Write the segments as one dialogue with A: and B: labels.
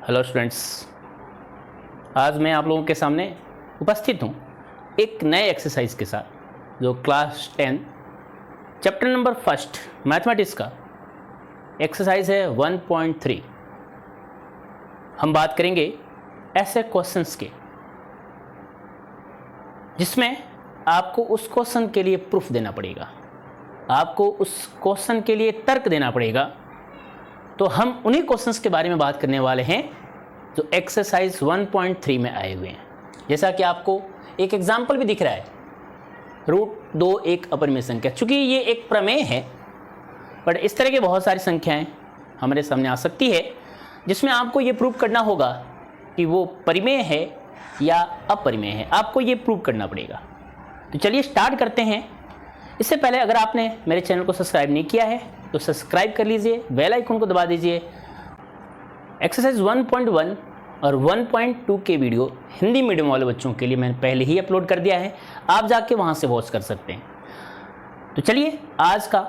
A: Hello students, आज मैं आप लोगों के सामने उपस्थित हूँ एक नए एक्सरसाइज के साथ जो class 10 chapter number first mathematics का एक्सरसाइज है 1.3। हम बात करेंगे ऐसे क्वेश्चंस के जिसमें आपको उस क्वेश्चन के लिए प्रूफ देना पड़ेगा, आपको उस क्वेश्चन के लिए तर्क देना पड़ेगा। तो हम उन्हीं क्वेश्चंस के बारे में बात करने वाले हैं जो एक्सरसाइज 1.3 में आए हुए हैं। जैसा कि आपको एक एग्जाम्पल भी दिख रहा है, √2 एक अपरिमेय संख्या। चूंकि ये एक प्रमेय है, बट इस तरह की बहुत सारी संख्याएं हमारे सामने आ सकती है जिसमें आपको ये प्रूव करना होगा कि वो परिमेय है या अपरिमेय है। आपको ये प्रूव करना पड़ेगा। तो चलिए स्टार्ट करते हैं। इससे पहले अगर आपने मेरे चैनल को सब्सक्राइब नहीं किया है तो सब्सक्राइब कर लीजिए, बेल आइकन को दबा दीजिए। एक्सरसाइज 1.1 और 1.2 के वीडियो हिंदी मीडियम वाले बच्चों के लिए मैंने पहले ही अपलोड कर दिया है, आप जाके वहाँ से वॉच कर सकते हैं। तो चलिए आज का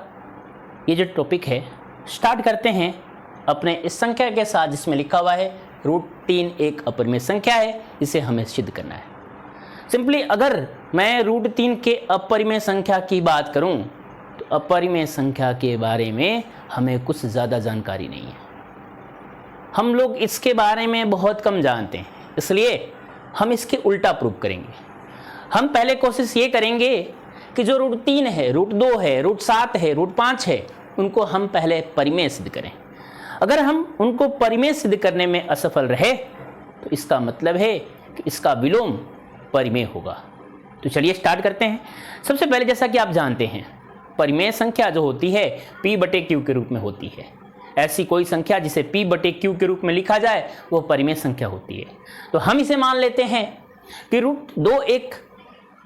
A: ये जो टॉपिक है स्टार्ट करते हैं अपने इस संख्या के साथ जिसमें लिखा हुआ है √3 एक अपरिमेय संख्या है, इसे हमें सिद्ध करना है। सिंपली अगर मैं √3 के अपरिमेय संख्या की बात करूं तो अपरिमेय संख्या के बारे में हमें कुछ ज़्यादा जानकारी नहीं है। हम लोग इसके बारे में बहुत कम जानते हैं, इसलिए हम इसके उल्टा प्रूव करेंगे। हम पहले कोशिश ये करेंगे कि जो √3 है, √2 है, √7 है, √5 है, उनको हम पहले परिमेय सिद्ध करें। अगर हम उनको परिमेय सिद्ध करने में असफल रहे तो इसका मतलब है कि इसका विलोम परिमेय होगा। तो चलिए स्टार्ट करते हैं। सबसे पहले जैसा कि आप जानते हैं परिमेय संख्या जो होती है P/Q के रूप में होती है। ऐसी कोई संख्या जिसे P/Q के रूप में लिखा जाए वो परिमेय संख्या होती है। तो हम इसे मान लेते हैं कि √2 एक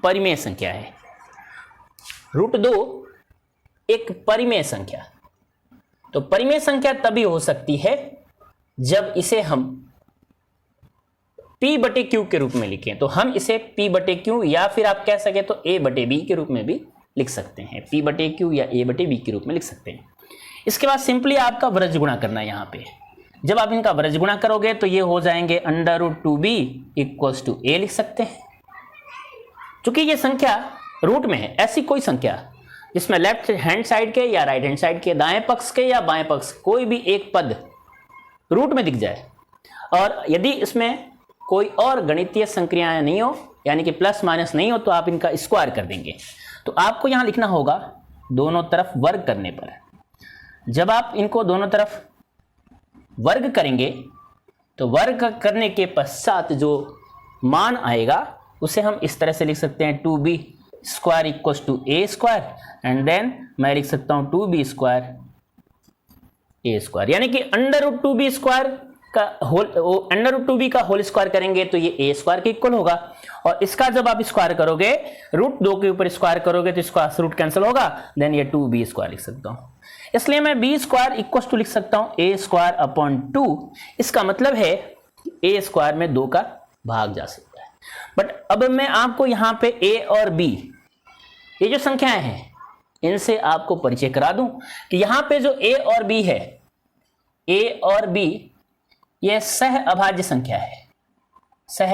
A: परिमेय संख्या है। √2 एक परिमेय संख्या। तो परिमेय संख्या तभी हो सकती है जब इसे हम P/Q के रूप में लिखें। तो हम इसे P/Q या फिर आप कह सके तो A/B के रूप में भी लिख सकते हैं। P/Q या A/B के रूप में लिख सकते हैं। इसके बाद सिंपली आपका वृज्ज गुणा करना है। यहाँ पे जब आप इनका वृज्ज गुणा करोगे तो ये हो जाएंगे √2b = a लिख सकते हैं। चूंकि ये संख्या रूट में है, ऐसी कोई संख्या जिसमें लेफ्ट हैंड साइड के या राइट हैंड साइड के, दाएं पक्ष के या बाएं पक्ष कोई भी एक पद रूट में दिख जाए और यदि इसमें कोई और गणितीय संक्रियाएं नहीं हो, यानी कि प्लस माइनस नहीं हो, तो आप इनका स्क्वायर कर देंगे। तो आपको यहां लिखना होगा दोनों तरफ वर्ग करने पर। जब आप इनको दोनों तरफ वर्ग करेंगे तो वर्ग करने के पश्चात जो मान आएगा उसे हम इस तरह से लिख सकते हैं 2b² = a² एंड देन मैं लिख सकता हूं 2b² a², यानी कि √2b² का √2b का होल स्क्वायर करेंगे तो ये a² के इक्वल होगा। और इसका जब आप स्क्वायर करोगे √2 के ऊपर स्क्वायर करोगे तो इसका रूट कैंसिल होगा, देन ये 2b² लिख सकता हूं। इसलिए मैं b² लिख सकता हूं a²/2। इसका मतलब है a² में 2 का भाग जा सकता है। बट अब मैं आपको यहां पे a और b ये जो संख्याएं हैं इनसे आपको परिचय करा दूं कि यहां पे जो a और b है, a और b यह सह अभाज्य संख्या है। सह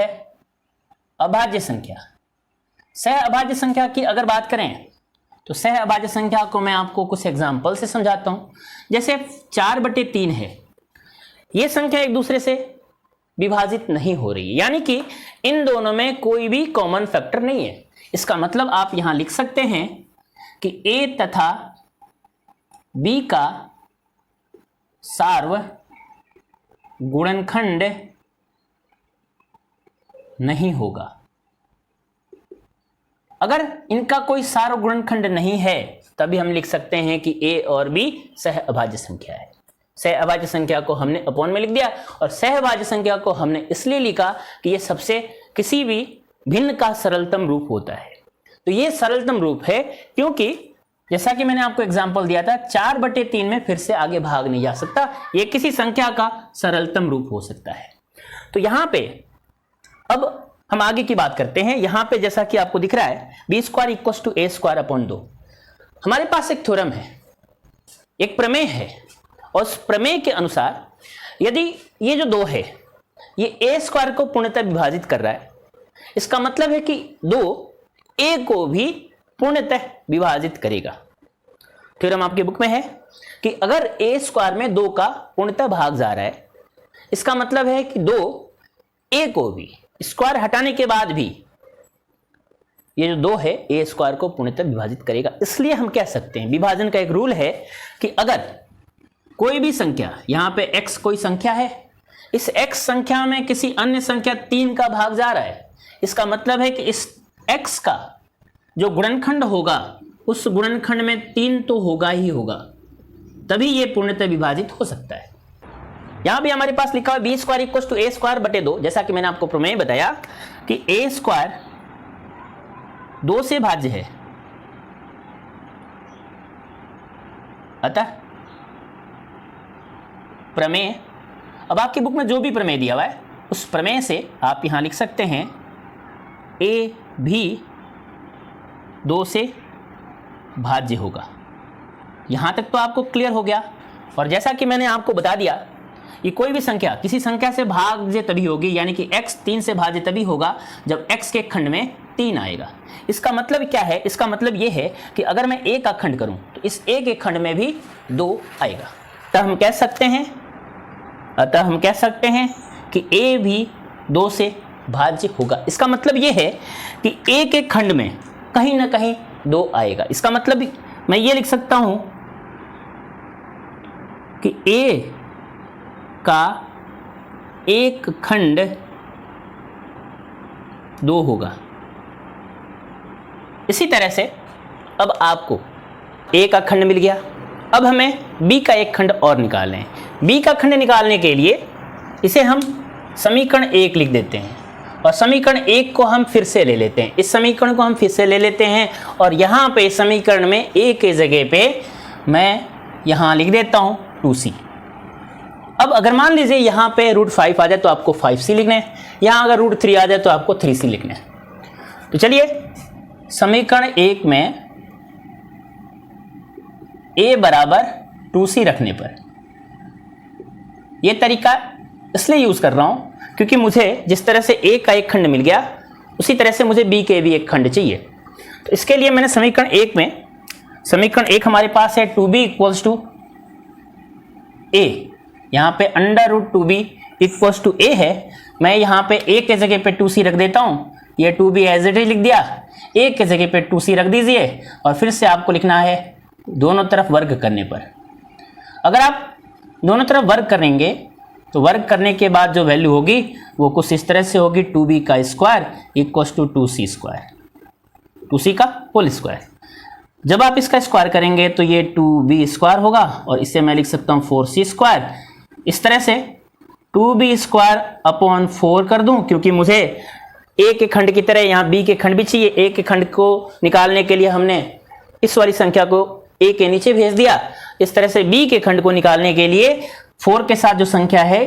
A: अभाज्य संख्या, सह अभाज्य संख्या की अगर बात करें तो सह अभाज्य संख्या को मैं आपको कुछ एग्जाम्पल से समझाता हूं। जैसे 4/3 है, यह संख्या एक दूसरे से विभाजित नहीं हो रही है, यानी कि इन दोनों में कोई भी कॉमन फैक्टर नहीं है। इसका मतलब आप यहां लिख सकते हैं कि a तथा b का सार्वगुणनखंड नहीं होगा। अगर इनका कोई सार्वगुणनखंड नहीं है तभी हम लिख सकते हैं कि a और b सह अभाज्य संख्या है। सह अभाज्य संख्या को हमने अपॉन में लिख दिया और सह अभाज्य संख्या को हमने इसलिए लिखा कि यह सबसे किसी भी भिन्न का सरलतम रूप होता है। तो यह सरलतम रूप है क्योंकि जैसा कि मैंने आपको एग्जांपल दिया था 4/3 में फिर से आगे भाग नहीं जा सकता, यह किसी संख्या का सरलतम रूप हो सकता है। तो यहां पे अब हम आगे की बात करते हैं। यहां पे जैसा कि आपको दिख रहा है b² = a²/2। हमारे पास एक थ्योरम है, एक प्रमेय है और उस प्रमेय के अनुसार यदि ये जो 2 है ये ए स्क्वायर को पूर्णतः विभाजित कर रहा है, इसका मतलब है कि 2 ए को भी पूर्णतः विभाजित करेगा। थ्योरम आपकी बुक में है कि अगर ए स्क्वायर में 2 का पूर्णतः भाग जा रहा है, इसका मतलब है कि 2 ए को भी स्क्वायर हटाने के बाद भी ये जो 2 है ए स्क्वायर को पूर्णतः विभाजित करेगा। इसलिए हम कह सकते हैं, विभाजन का एक रूल है कि अगर कोई भी संख्या, यहां पे x कोई संख्या है, इस x संख्या में किसी अन्य संख्या 3 का भाग जा रहा है, इसका मतलब है कि इस x का जो गुणनखंड होगा उस गुणनखंड में 3 तो होगा ही होगा, तभी ये पूर्णतः विभाजित हो सकता है। यहां भी हमारे पास लिखा हुआ B square equal to A square बटे 2, जैसा कि मैंने आपको प्रमेय बताया कि ए स्क्वायर 2 से भाज्य है, अतः प्रमेय, अब आपकी बुक में जो भी प्रमेय दिया हुआ है उस प्रमेय से आप यहां लिख सकते हैं ए भी 2 से भाज्य होगा। यहां तक तो आपको क्लियर हो गया। और जैसा कि मैंने आपको बता दिया कि कोई भी संख्या किसी संख्या से भाज्य तभी होगी, यानी कि x 3 से भाज्य तभी होगा जब x के खंड में 3 आएगा। इसका मतलब क्या है? इसका मतलब यह है कि अगर मैं a का खंड करूं तो इस a के खंड में भी 2 आएगा। अतः हम कह सकते हैं कि a भी 2 से भाज्य होगा। इसका मतलब यह है कि a के खंड में कहीं ना कहीं 2 आएगा। इसका मतलब मैं ये लिख सकता हूं कि a का एक खंड 2 होगा। इसी तरह से अब आपको a का खंड मिल गया, अब हमें b का एक खंड और निकालना है। b का खंड निकालने के लिए इसे हम समीकरण 1 लिख देते हैं और समीकरण 1 को हम फिर से ले लेते हैं। इस समीकरण को हम फिर से ले लेते हैं और यहाँ पे समीकरण में a के जगह पे मैं यहाँ लिख देता हूँ 2c। अब अगर मान लीजिए यहाँ पे √5 आ जाए तो आपको 5c लिखना है, यहाँ अगर √3 आ जाए तो आपको 3c लिखना है। तो चलिए समीकरण 1 में a बराबर 2c रखने पर, यह तरीका इसलिए यूज कर रहा हूँ क्योंकि मुझे जिस तरह से a का एक खंड मिल गया उसी तरह से मुझे b के भी एक खंड चाहिए। तो इसके लिए मैंने समीकरण 1 हमारे पास है 2b इक्वल्स टू a, यहाँ पे √2b इक्वल्स टू a है। मैं यहाँ पे a के जगह पे 2c रख देता हूँ, ये 2b एज इट इज लिख दिया, a के जगह पे 2c रख दीजिए और फिर से आपको लिखना है दोनों तरफ वर्ग करने पर। अगर आप दोनों तरफ वर्ग करेंगे तो वर्ग करने के बाद जो वैल्यू होगी वो कुछ इस तरह से होगी 2b का square equals to 2c square, 2c का होल स्क्वायर। जब आप इसका स्क्वायर करेंगे तो ये 2b स्क्वायर होगा और इसे मैं लिख सकता हूँ 4c स्क्वायर। इस तरह से 2b स्क्वायर अपॉन 4 कर दूं क्योंकि मुझे a के खंड की तरह यहाँ b के खंड भी चाहिए। a के खंड को निकालने के लिए हमने इस वाली संख्या को a के नीचे भेज दिया। इस तरह से b के खंड को निकालने के लिए 4 के साथ जो संख्या है,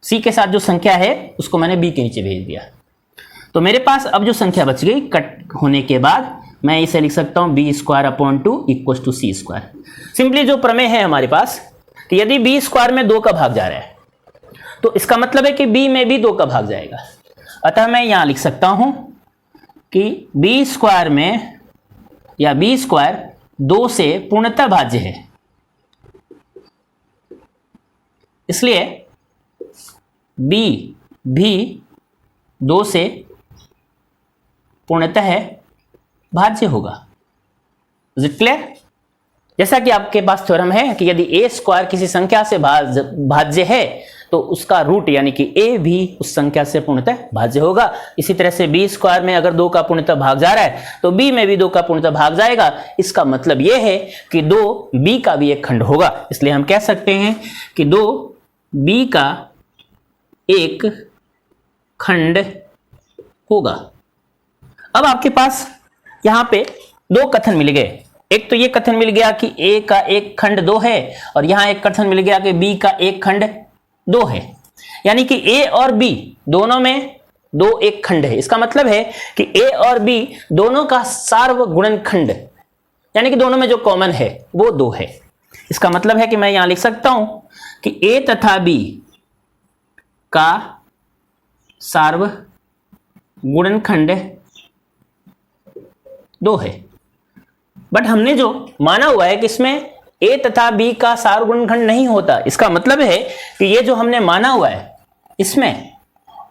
A: c के साथ जो संख्या है उसको मैंने b के नीचे भेज दिया। तो मेरे पास अब जो संख्या बच गई कट होने के बाद मैं इसे लिख सकता हूँ b square upon 2 equals to c square. Simply जो प्रमेय है हमारे पास कि यदि b स्क्वायर में 2 का भाग जा रहा है तो इसका मतलब है कि b में भी 2 का भाग जाएगा। अतः मैं यहां लिख सकता हूं कि b स्क्वायर में या b स्क्वायर 2 से पूर्णतः भाज्य है, इसलिए b भी 2 से पूर्णतः भाज्य होगा। Is it clear? जैसा कि आपके पास थ्योरम है कि यदि a स्क्वायर किसी संख्या से भाज्य है तो उसका रूट यानी कि a भी उस संख्या से पूर्णतः भाज्य होगा। इसी तरह से b स्क्वायर में अगर 2 का पूर्णतः भाग जा रहा है तो b में भी 2 का पूर्णतः भाग जाएगा। इसका मतलब यह है कि 2 b का भी एक खंड होगा। इसलिए हम कह सकते हैं कि 2 b का एक खंड होगा। अब आपके पास यहां पे 2 कथन मिल गए। एक तो ये कथन मिल गया कि a का एक खंड 2 है और यहां एक कथन मिल गया कि b का एक खंड 2 है, यानी कि a और b दोनों में 2 एक खंड है। इसका मतलब है कि a और b दोनों का सार्वगुणनखंड यानी कि दोनों में जो कॉमन है वो 2 है। इसका मतलब है कि मैं यहां लिख सकता हूं कि a तथा b का सार्वगुणनखंड 2 है। बट हमने जो माना हुआ है कि इसमें ए तथा बी का सार्वगुणनखंड नहीं होता, इसका मतलब है कि ये जो हमने माना हुआ है इसमें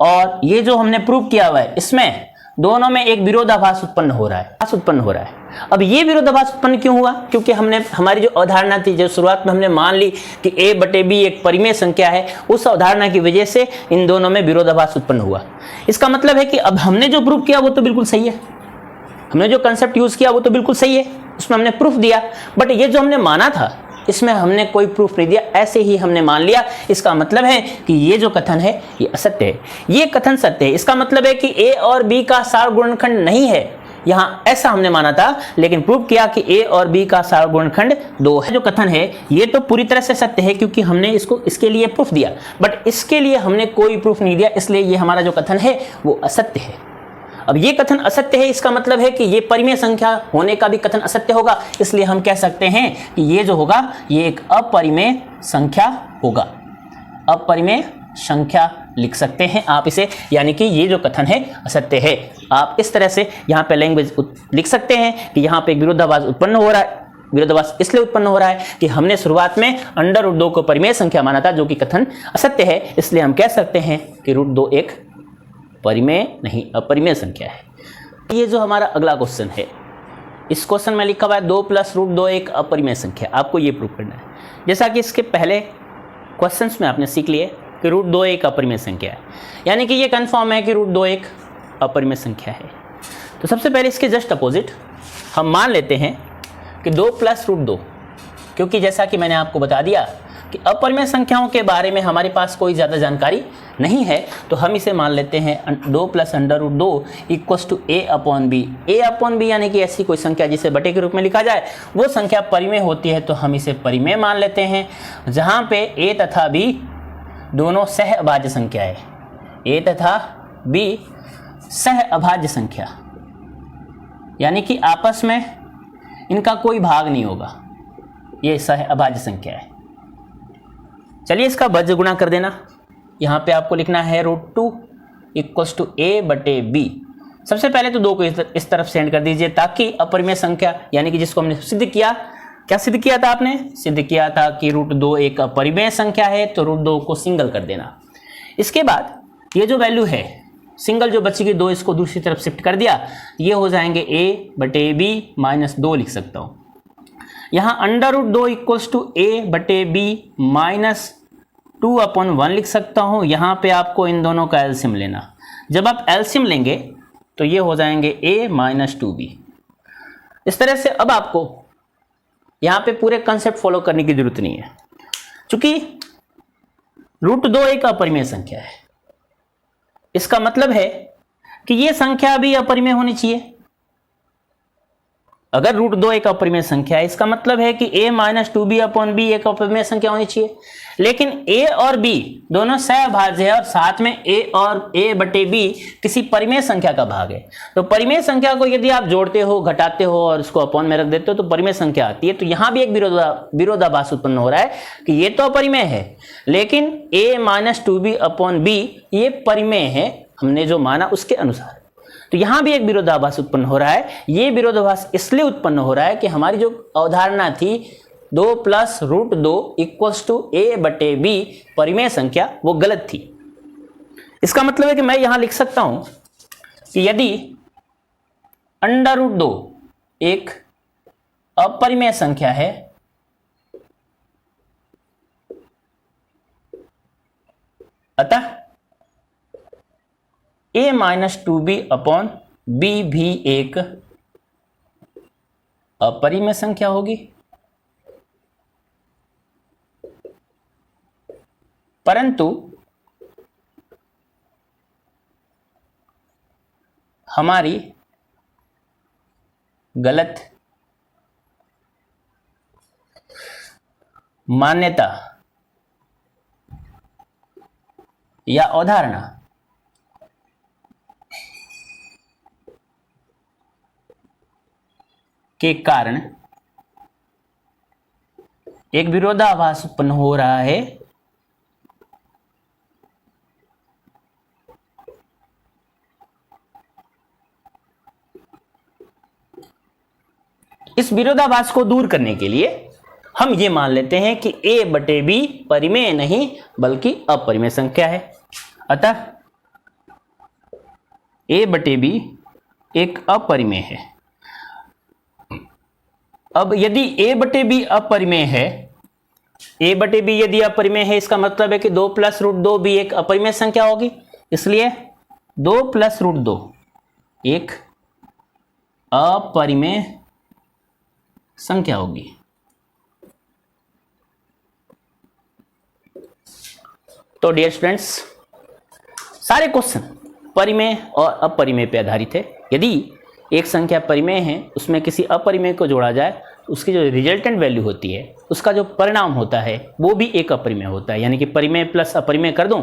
A: और ये जो हमने प्रूव किया हुआ है इसमें दोनों में एक विरोधाभास उत्पन्न हो रहा है। अब ये विरोधाभास उत्पन्न क्यों हुआ? क्योंकि हमने हमारी जो अवधारणा थी, जो शुरुआत में हमने मान ली कि a बटे b एक परिमेय संख्या है, उस अवधारणा की वजह से इन दोनों में विरोधाभास उत्पन्न हुआ। इसका मतलब है कि अब हमने जो प्रूफ किया वो तो बिल्कुल सही है, हमने जो कंसेप्ट यूज किया वो तो बिल्कुल सही है, उसमें हमने प्रूफ दिया। बट ये जो हमने माना था इसमें हमने कोई प्रूफ नहीं दिया, ऐसे ही हमने मान लिया। इसका मतलब है कि ये जो कथन है ये असत्य है, ये कथन सत्य है। इसका मतलब है कि a और b का सार्वगुणनखंड नहीं है, यहाँ ऐसा हमने माना था, लेकिन प्रूव किया कि a और b का सार्वगुणनखंड 2 है। जो कथन है ये तो पूरी तरह से सत्य है क्योंकि हमने इसको इसके लिए प्रूफ दिया, बट इसके लिए हमने कोई प्रूफ नहीं दिया, इसलिए ये हमारा जो कथन है वो असत्य है। अब ये कथन असत्य है, इसका मतलब है कि ये परिमेय संख्या होने का भी कथन असत्य होगा, इसलिए हम कह सकते हैं कि ये जो होगा ये एक अपरिमेय संख्या होगा। अपरिमेय संख्या लिख सकते हैं आप इसे, यानी कि ये जो कथन है असत्य है। आप इस तरह से यहाँ पे लैंग्वेज लिख सकते हैं कि यहाँ पे एक विरोधाभास उत्पन्न हो रहा है। विरोधाभास इसलिए उत्पन्न हो रहा है कि हमने शुरुआत में √2 को परिमेय संख्या माना था, जो कि कथन असत्य है, इसलिए हम कह सकते हैं कि √2 एक परिमेय नहीं अपरिमेय संख्या है। ये जो हमारा अगला क्वेश्चन है, इस क्वेश्चन में लिखा हुआ है 2 + √2 एक अपरिमेय संख्या। आपको ये प्रूव करना है, जैसा कि इसके पहले क्वेश्चंस में आपने सीख लिए कि √2 एक अपरिमेय संख्या है, यानी कि ये कंफर्म है कि √2 एक अपरिमेय संख्या है। तो सबसे पहले इसके जस्ट अपोजिट हम मान लेते हैं कि 2 + √2, क्योंकि जैसा कि मैंने आपको बता दिया कि अपरिमेय संख्याओं के बारे में हमारे पास कोई ज़्यादा जानकारी नहीं है, तो हम इसे मान लेते हैं 2 + √2 = a/b। a/b यानी कि ऐसी कोई संख्या जिसे बटे के रूप में लिखा जाए, वो संख्या परिमेय होती है, तो हम इसे परिमेय मान लेते हैं, जहाँ पे a तथा b दोनों सह अभाज्य संख्या है। a तथा b सह अभाज्य संख्या, यानी कि आपस में इनका कोई भाग नहीं होगा, ये सह अभाज्य संख्या है। चलिए इसका वज्र गुणा कर देना। यहाँ पे आपको लिखना है √2 = a/b। सबसे पहले तो 2 को इस तरफ सेंड कर दीजिए, ताकि अपरिमेय संख्या यानी कि जिसको हमने सिद्ध किया, क्या सिद्ध किया था आपने? सिद्ध किया था कि √2 एक अपरिमेय संख्या है, तो √2 को सिंगल कर देना। इसके बाद ये जो वैल्यू है सिंगल जो बची गई 2, इसको दूसरी तरफ शिफ्ट कर दिया, ये हो जाएंगे a/b - 2 लिख सकता हूँ। यहाँ √2 = a/b - 2/1 लिख सकता हूँ। यहाँ पे आपको इन दोनों का एलसीएम लेना। जब आप एलसीएम लेंगे तो ये हो जाएंगे a - 2b। इस तरह से अब आपको यहाँ पे पूरे कंसेप्ट फॉलो करने की जरूरत नहीं है, क्योंकि √2 एक अपरिमेय संख्या है। इसका मतलब है कि ये संख्या भी अपरिमेय होनी चाहिए। अगर √2 एक अपरिमेय संख्या है, इसका मतलब है कि a - 2b/b एक अपरिमेय संख्या होनी चाहिए। लेकिन a और b दोनों सहअभाज्य है और साथ में a और a/b किसी परिमेय संख्या का भाग है। तो परिमेय संख्या को यदि आप जोड़ते हो, घटाते हो और उसको अपॉन में रख देते हो तो परिमेय संख्या आती है। तो यहां भी एक विरोधाभास उत्पन्न हो रहा है कि ये तो अपरिमेय है, लेकिन a - 2b/b ये परिमेय है, हमने जो माना उसके अनुसार। तो यहां भी एक विरोधाभास उत्पन्न हो रहा है। ये विरोधाभास इसलिए उत्पन्न हो रहा है कि हमारी जो अवधारणा थी 2 + √2 = a/b परिमेय संख्या, वो गलत थी। इसका मतलब है कि मैं यहां लिख सकता हूं कि यदि √2 एक अपरिमेय संख्या है, अतः a - 2b/b भी एक अपरिमेय संख्या होगी। परंतु हमारी गलत मान्यता या अवधारणा के कारण एक विरोधाभास उत्पन्न हो रहा है इस विरोधाभास को दूर करने के लिए हम ये मान लेते हैं कि a बटे b परिमेय नहीं बल्कि अपरिमेय संख्या है। अतः a बटे b एक अपरिमेय है। अब यदि a बटे b अपरिमेय है, a बटे b यदि अपरिमेय है, इसका मतलब है कि 2 + √2 भी एक अपरिमेय संख्या होगी, इसलिए 2 + √2 एक अपरिमेय संख्या होगी। तो डियर स्टूडेंट्स, सारे क्वेश्चन परिमेय और अपरिमेय पे आधारित है। यदि एक संख्या परिमेय है, उसमें किसी अपरिमेय को जोड़ा जाए तो उसकी जो रिजल्टेंट वैल्यू होती है, उसका जो परिणाम होता है वो भी एक अपरिमेय होता है। यानी कि परिमेय प्लस अपरिमेय कर दूं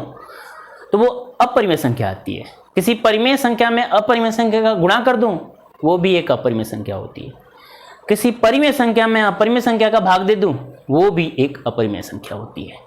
A: तो वो अपरिमेय संख्या आती है। किसी परिमेय संख्या में अपरिमेय संख्या का गुणा कर दूं वो भी एक अपरिमेय संख्या होती है। किसी परिमेय संख्या में अपरिमेय संख्या का भाग दे दूं वो भी एक अपरिमेय संख्या होती है।